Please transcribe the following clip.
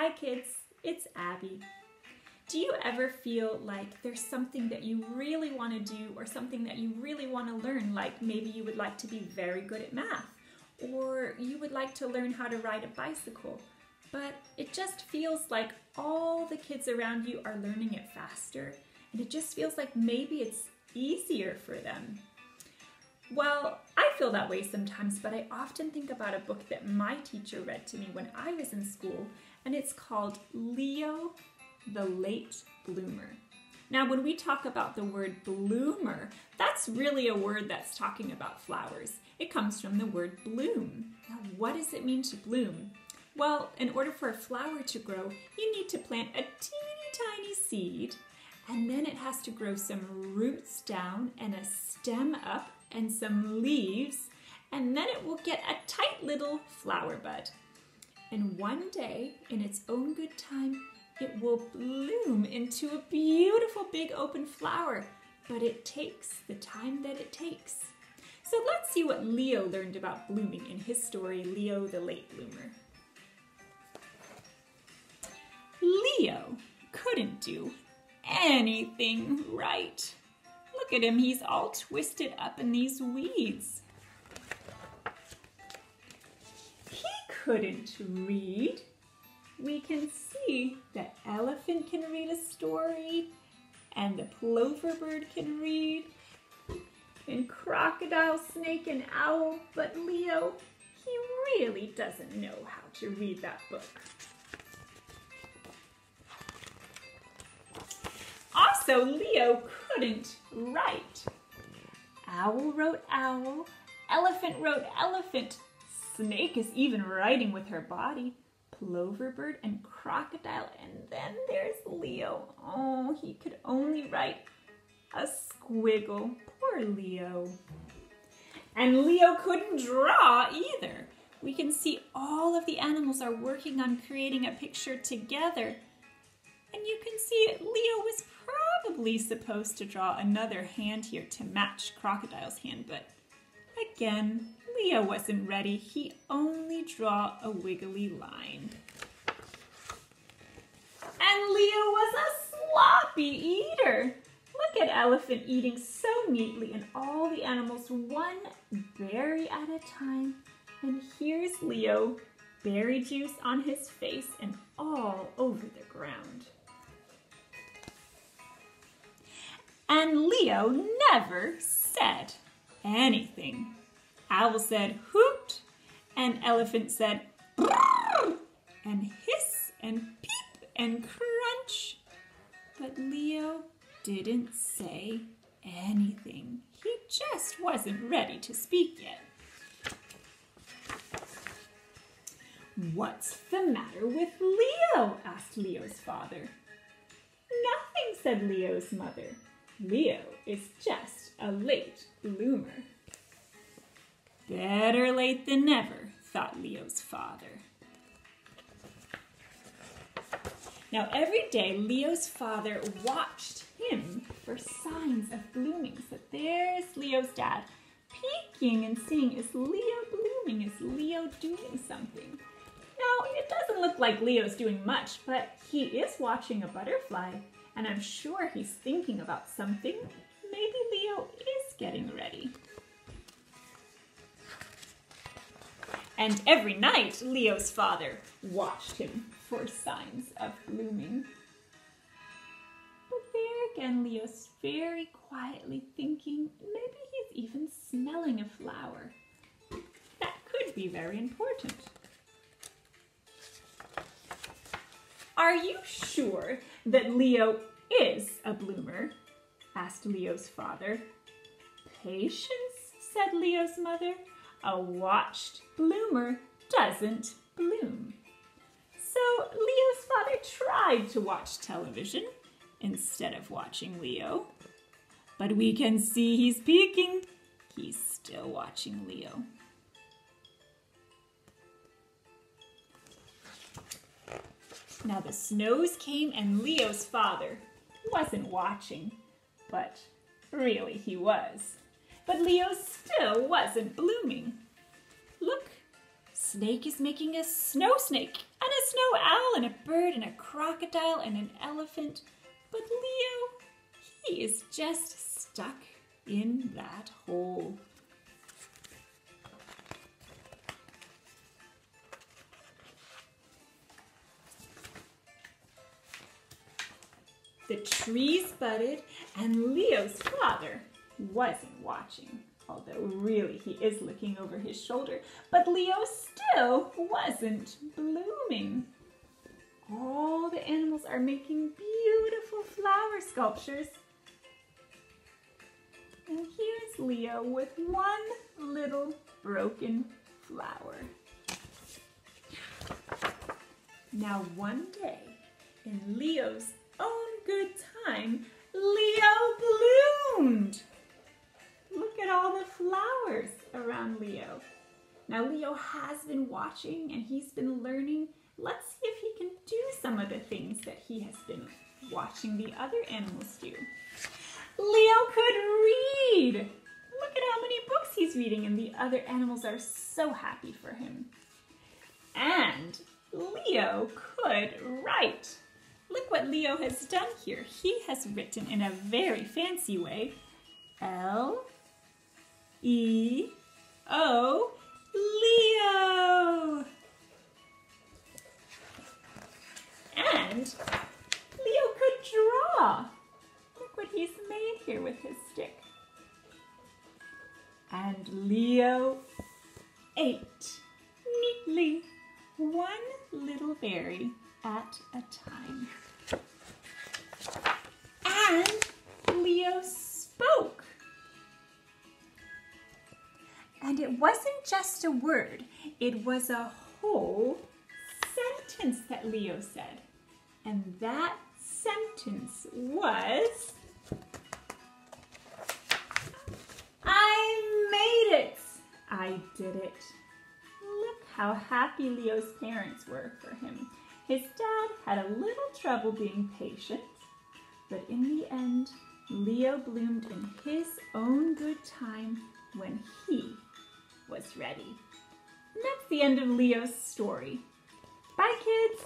Hi kids, it's Abby. Do you ever feel like there's something that you really want to do or something that you really want to learn, like maybe you would like to be very good at math or you would like to learn how to ride a bicycle, but it just feels like all the kids around you are learning it faster and it just feels like maybe it's easier for them? Well, I feel that way sometimes, but I often think about a book that my teacher read to me when I was in school, and it's called Leo the Late Bloomer. Now, when we talk about the word bloomer, that's really a word that's talking about flowers. It comes from the word bloom. Now, what does it mean to bloom? Well, in order for a flower to grow, you need to plant a teeny tiny seed, and then it has to grow some roots down and a stem up and some leaves, and then it will get a tight little flower bud. And one day, in its own good time, it will bloom into a beautiful big open flower, but it takes the time that it takes. So let's see what Leo learned about blooming in his story, Leo the Late Bloomer. Leo couldn't do anything right. Look at him, he's all twisted up in these weeds. He couldn't read. We can see that elephant can read a story, and the plover bird can read, and crocodile, snake, and owl, but Leo, he really doesn't know how to read that book. Also, Leo couldn't write. Owl wrote owl, elephant wrote elephant, snake is even writing with her body, plover bird and crocodile, and then there's Leo. Oh, he could only write a squiggle. Poor Leo. And Leo couldn't draw either. We can see all of the animals are working on creating a picture together. And you can see Leo was probably supposed to draw another hand here to match Crocodile's hand, but again, Leo wasn't ready. He only drew a wiggly line. And Leo was a sloppy eater. Look at Elephant eating so neatly, and all the animals one berry at a time. And here's Leo, berry juice on his face and all over the ground. And Leo never said anything. Owl said hoot, and elephant said brrr, and hiss and peep and crunch. But Leo didn't say anything. He just wasn't ready to speak yet. "What's the matter with Leo?" asked Leo's father. "Nothing," said Leo's mother. "Leo is just a late bloomer." Better late than never, thought Leo's father. Now every day Leo's father watched him for signs of blooming. So there's Leo's dad peeking and seeing, is Leo blooming? Is Leo doing something? Now it doesn't look like Leo's doing much, but he is watching a butterfly, and I'm sure he's thinking about something. Maybe Leo is getting ready. And every night, Leo's father watched him for signs of blooming. But there again, Leo's very quietly thinking, maybe he's even smelling a flower. That could be very important. "Are you sure that Leo is a bloomer?" asked Leo's father. "Patience," said Leo's mother. "A watched bloomer doesn't bloom." So Leo's father tried to watch television instead of watching Leo. But we can see he's peeking. He's still watching Leo. Now the snows came and Leo's father wasn't watching, but really he was. But Leo still wasn't blooming. Look, snake is making a snow snake, and a snow owl, and a bird, and a crocodile, and an elephant. But Leo, he is just stuck in that hole. The trees budded, and Leo's father wasn't watching, although really he is looking over his shoulder, but Leo still wasn't blooming. All the animals are making beautiful flower sculptures. And here's Leo with one little broken flower. Now one day, in Leo's own good time, Leo bloomed. Look at all the flowers around Leo. Now Leo has been watching and he's been learning. Let's see if he can do some of the things that he has been watching the other animals do. Leo could read. Look at how many books he's reading, and the other animals are so happy for him. And Leo could write. Look what Leo has done here. He has written in a very fancy way, L-E-O, Leo. And Leo could draw. Look what he's made here with his stick. And Leo ate neatly one little berry at a time. And Leo spoke. And it wasn't just a word, it was a whole sentence that Leo said. And that sentence was, I made it! I did it. Look how happy Leo's parents were for him. His dad had a little trouble being patient, but in the end, Leo bloomed in his own good time when he was ready. And that's the end of Leo's story. Bye, kids!